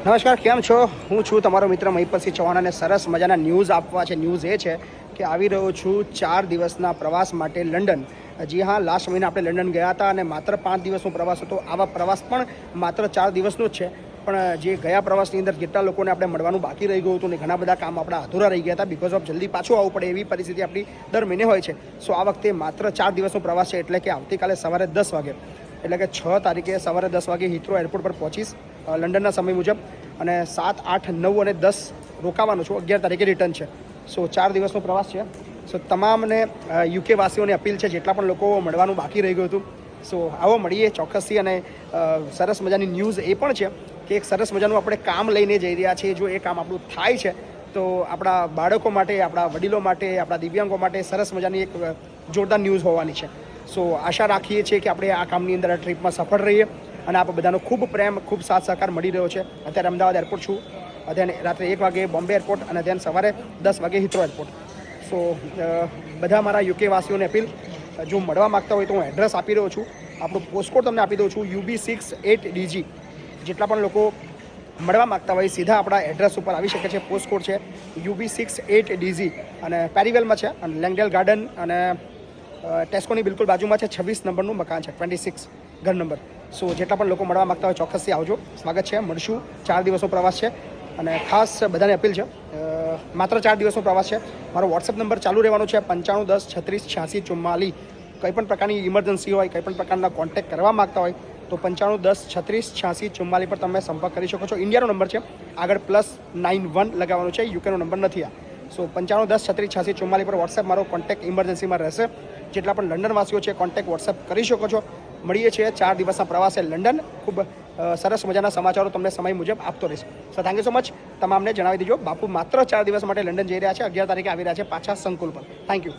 નમસ્કાર, કેમ છો? હું છું તમારો મિત્ર મહિપતસિંહ ચૌહાણ અને સરસ મજાના ન્યૂઝ આપવા છે. ન્યૂઝ એ છે કે આવી રહ્યો છું 4 દિવસના પ્રવાસ માટે લંડન. જી હા, લાસ્ટ મહિને આપણે લંડન ગયા હતા અને માત્ર 5 દિવસનો પ્રવાસ હતો. આવા પ્રવાસ પણ માત્ર 4 દિવસનો જ છે. પણ જે ગયા પ્રવાસની અંદર જેટલા લોકોને આપણે મળવાનું બાકી રહી ગયું હતું ને ઘણા બધા કામ આપણા અધૂરા રહી ગયા હતા બિકોઝ ઓફ જલ્દી પાછું આવવું પડે એવી પરિસ્થિતિ આપણી દર મહિને હોય છે. સો આ વખતે માત્ર 4 દિવસનો પ્રવાસ છે, એટલે કે આવતીકાલે સવારે 10 વાગે, એટલે કે 6 તારીખે સવારે 10 વાગે હિથ્રો એરપોર્ટ પર પહોંચીશ લંડનના સમય મુજબ, અને 7, 8, 9 અને 10 રોકાવાનું છું. 11 તારીખે રિટર્ન છે. સો 4 દિવસનો પ્રવાસ છે. સો તમામને યુકે વાસીઓને અપીલ છે, જેટલા પણ લોકો મળવાનું બાકી રહી ગયું હતું, સો આવો મળીએ ચોક્કસથી. અને સરસ મજાની ન્યૂઝ એ પણ છે કે એક સરસ મજાનું આપણે કામ લઈને જઈ રહ્યા છીએ. જો એ કામ આપણું થાય છે તો આપણા બાળકો માટે, આપણા વડીલો માટે, આપણા દિવ્યાંગો માટે સરસ મજાની એક જોરદાર ન્યૂઝ હોવાની છે. સો આશા રાખીએ છીએ કે આપણે આ કામની અંદર આ ટ્રીપમાં સફળ રહીએ અને આપ બધાનો ખૂબ પ્રેમ, ખૂબ સાથ સહકાર મળી રહ્યો છે. અત્યારે અમદાવાદ એરપોર્ટ છું, અત્યારે રાત્રે 1 વાગે બોમ્બે એરપોર્ટ અને then સવારે 10 વાગે હિથ્રો એરપોર્ટ. સો બધા મારા યુકે વાસીઓને અપીલ, જો મળવા માગતા હોય તો હું એડ્રેસ આપી રહ્યો છું. આપણું પોસ્ટકોડ તમને આપી દઉં છું, UB68DG. જેટલા પણ લોકો મળવા માગતા હોય સીધા આપણા એડ્રેસ ઉપર આવી શકે છે. પોસ્ટકોડ છે UB68DG અને પેરીવેલમાં છે, અને લેંગડેલ ગાર્ડન અને ટેસ્કોની બિલકુલ બાજુમાં છે. 26 નંબરનું મકાન છે, 26 ઘર નંબર. સો જેટલા પણ લોકો મળવા માગતા હોય ચોક્કસથી આવજો. સ્વાગત છે, મળશું. 4 દિવસનો પ્રવાસ છે અને ખાસ બધાને અપીલ છે, માત્ર 4 દિવસનો પ્રવાસ છે. મારો વોટ્સએપ નંબર ચાલુ રહેવાનો છે 9510 36 86 44. કંઈ પણ પ્રકારની ઇમરજન્સી હોય, કંઈ પણ પ્રકારના કોન્ટેક્ટ કરવા માગતા હોય તો 9510 36 86 44 પર તમે સંપર્ક કરી શકો છો. ઇન્ડિયાનો નંબર છે, આગળ +91 લગાવવાનું છે, યુકેનો નંબર નથી આ. સો 9510 36 86 44 પર વોટ્સએપ મારો કોન્ટેક્ટ ઇમરજન્સીમાં રહેશે. જેટલા પણ લંડનવાસીઓ છે કોન્ટેક્ટ વોટ્સએપ કરી શકો છો. મળીએ છીએ 4 દિવસના પ્રવાસે લંડન. ખૂબ સરસ મજાના સમાચારો તમને સમય મુજબ આપતો રહીશ. So thank you so much. તમામને જણાવી દેજો, બાપુ માત્ર 4 દિવસ માટે લંડન જઈ રહ્યા છે. 11 તારીખે આવી રહ્યા છે પાછા સંકુલ પર. Thank you.